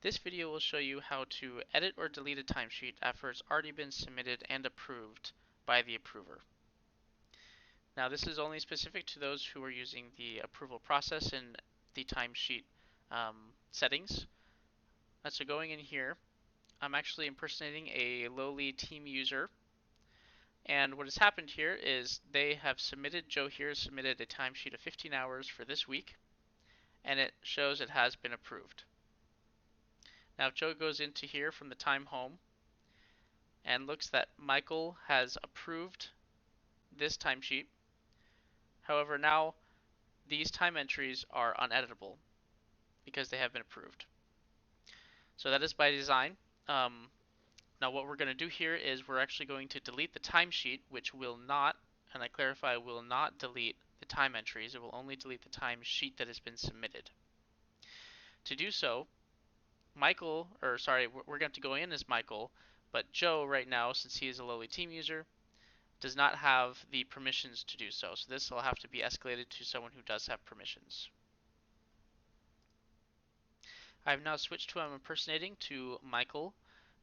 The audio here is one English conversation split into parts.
This video will show you how to edit or delete a timesheet after it's already been submitted and approved by the approver. Now this is only specific to those who are using the approval process in the timesheet settings. So going in here, I'm actually impersonating a lowly team user, and what has happened here is Joe here has submitted a timesheet of 15 hours for this week, and it shows it has been approved. Now if Joe goes into here from the time home and looks that Michael has approved this timesheet, however now these time entries are uneditable because they have been approved. So that is by design. Now what we're going to do here is we're actually going to delete the timesheet, which will not, and I clarify, will not delete the time entries. It will only delete the timesheet that has been submitted. To do so, we're going to have to go in as Michael, but Joe right now, since he is a lowly team user, does not have the permissions to do so. So this will have to be escalated to someone who does have permissions. I've now switched to impersonating to Michael,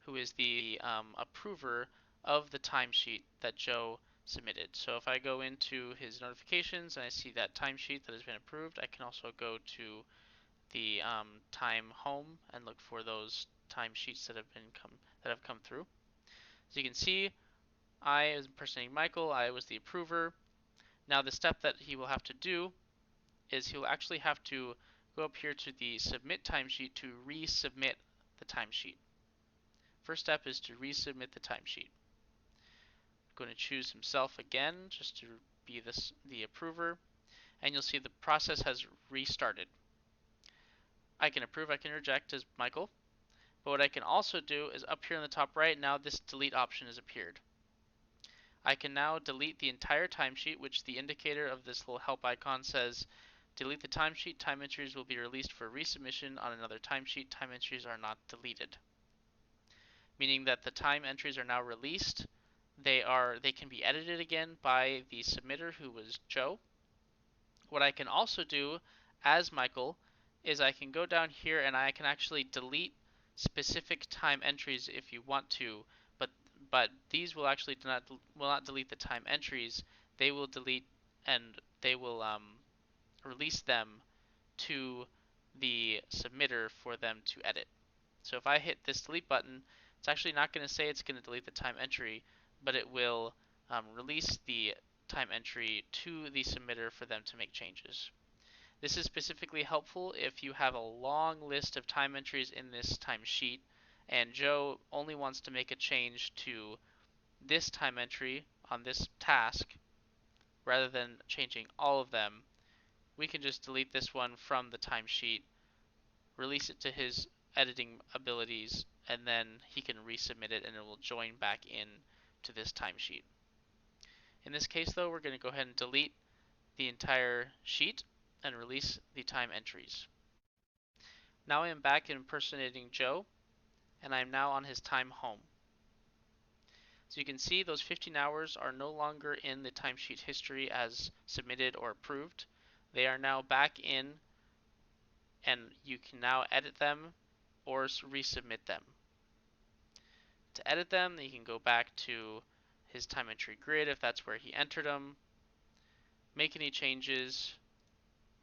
who is the approver of the timesheet that Joe submitted. So if I go into his notifications and I see that timesheet that has been approved, I can also go to the time home and look for those timesheets that have come through. As you can see, I was impersonating Michael. I was the approver. Now the step that he will have to do is he'll actually have to go up here to the submit timesheet to resubmit the timesheet. First step is to resubmit the timesheet. I'm going to choose himself again just to be the approver, and you'll see the process has restarted. I can approve, I can reject as Michael, but what I can also do is up here in the top right, now this delete option has appeared. I can now delete the entire timesheet, which the indicator of this little help icon says delete the timesheet, time entries will be released for resubmission on another timesheet, time entries are not deleted. Meaning that the time entries are now released. They can be edited again by the submitter, who was Joe. What I can also do as Michael is I can go down here and I can actually delete specific time entries if you want to, but these will actually not delete the time entries. They will delete and they will release them to the submitter for them to edit. So if I hit this delete button, it's actually not going to say it's going to delete the time entry, but it will release the time entry to the submitter for them to make changes. This is specifically helpful if you have a long list of time entries in this timesheet and Joe only wants to make a change to this time entry on this task rather than changing all of them. We can just delete this one from the timesheet, release it to his editing abilities, and then he can resubmit it and it will join back in to this timesheet. In this case though, we're going to go ahead and delete the entire sheet and release the time entries. Now I am back impersonating Joe, and I am now on his time home. So you can see those 15 hours are no longer in the timesheet history as submitted or approved. They are now back in, and you can now edit them or resubmit them. To edit them, you can go back to his time entry grid if that's where he entered them, make any changes,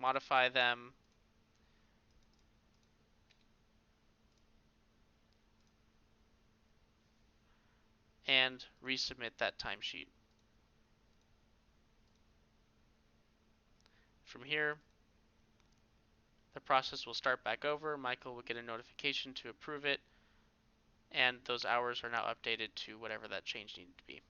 modify them, and resubmit that timesheet. From here, the process will start back over. Michael will get a notification to approve it, and those hours are now updated to whatever that change needed to be.